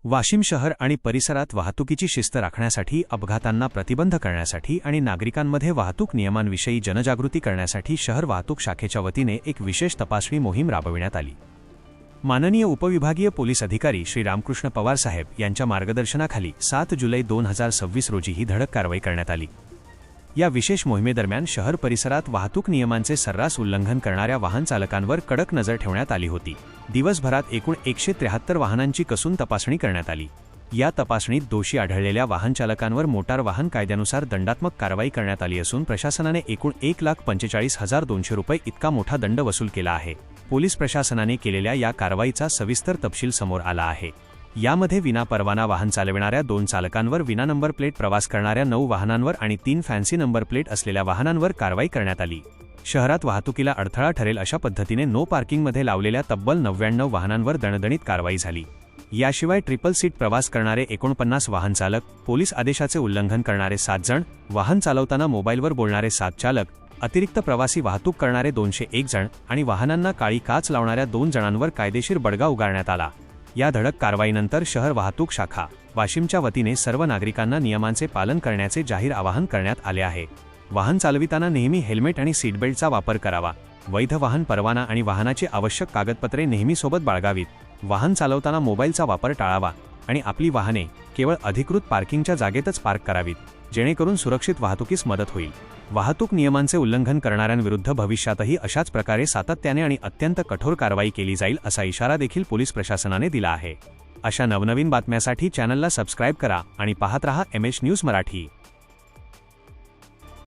वाशिम शहर आणि परिसरात वाहतुकीची शिस्त राखण्यासाठी, अपघातांना प्रतिबंध करण्यासाठी आणि नागरिकांमध्ये वाहतूक नियमांविषयी जनजागृती करण्यासाठी शहर वाहतूक शाखेच्या वतीने एक विशेष तपासणी मोहीम राबविण्यात आली। माननीय उपविभागीय पोलीस अधिकारी श्री रामकृष्ण पवार साहेब यांच्या मार्गदर्शनाखाली 7 जुलै 2026 रोजी ही धडक कारवाई करण्यात आली। या विशेष मोहिमेदरम्यान शहर परिसरात वाहतूक नियमांचे सर्रास उल्लंघन करणाऱ्या वाहन चालकांवर कडक नजर ठेवण्यात आली होती। दिवसभरात एकूण 173 वाहनांची कसून तपासणी करण्यात आली। या तपासणीत दोषी आढळलेल्या वाहन चालकांवर मोटार वाहन कायद्यानुसार दंडात्मक कारवाई करण्यात आली असून प्रशासनाने एकूण 1,45,200 रुपये इतका मोठा दंड वसूल केला आहे। पोलीस प्रशासनाने केलेल्या या कारवाईचा सविस्तर तपशील समोर आला आहे। यामध्ये विनापरवाना वाहन चालविणाऱ्या 2 चालकांवर, विना नंबर प्लेट प्रवास करणाऱ्या 9 वाहनांवर आणि 3 फॅन्सी नंबर प्लेट असलेल्या वाहनांवर कारवाई करण्यात आली। शहरात वाहतुकीला अडथळा ठरेल अशा पद्धतीने नो पार्किंगमध्ये लावलेल्या तब्बल 99 वाहनांवर दणदणीत कारवाई झाली। याशिवाय ट्रिपल सीट प्रवास करणारे 49 वाहन चालक, पोलीस आदेशाचे उल्लंघन करणारे 7 जण, वाहन चालवताना मोबाईलवर बोलणारे 7 चालक, अतिरिक्त प्रवासी वाहतूक करणारे 201 जण आणि वाहनांना काळी काच लावणाऱ्या 2 जणांवर कायदेशीर बडगा उगारण्यात आला। या धडक कारवाईनंतर शहर वाहतूक शाखा वाशिमच्या वतीने सर्व नागरिकांना नियमांचे पालन करण्याचे जाहीर आवाहन करण्यात आले आहे। वाहन चालविताना नेहमी हेल्मेट आणि सीट बेल्टचा वापर करावा। वैध वाहन परवाना आणि वाहनाची आवश्यक कागदपत्रे नेहमी सोबत बाळगावीत। वाहन चालवताना मोबाईलचा वापर टाळावा आणि आपली वाहने केवळ अधिकृत पार्किंगच्या जागेतच पार्क करावीत, जेणेकरून सुरक्षित वाहतुकीस मदत होईल। वाहतूक नियमांचे उल्लंघन करणाऱ्यांविरुद्ध भविष्यातही अशाच प्रकारे सातत्याने आणि अत्यंत कठोर कारवाई केली जाईल असा इशारा देखील पोलीस प्रशासनाने दिला आहे। अशा नवनवीन बातम्यांसाठी चॅनलला सबस्क्राइब करा आणि पाहत रहा MH न्यूज मराठी।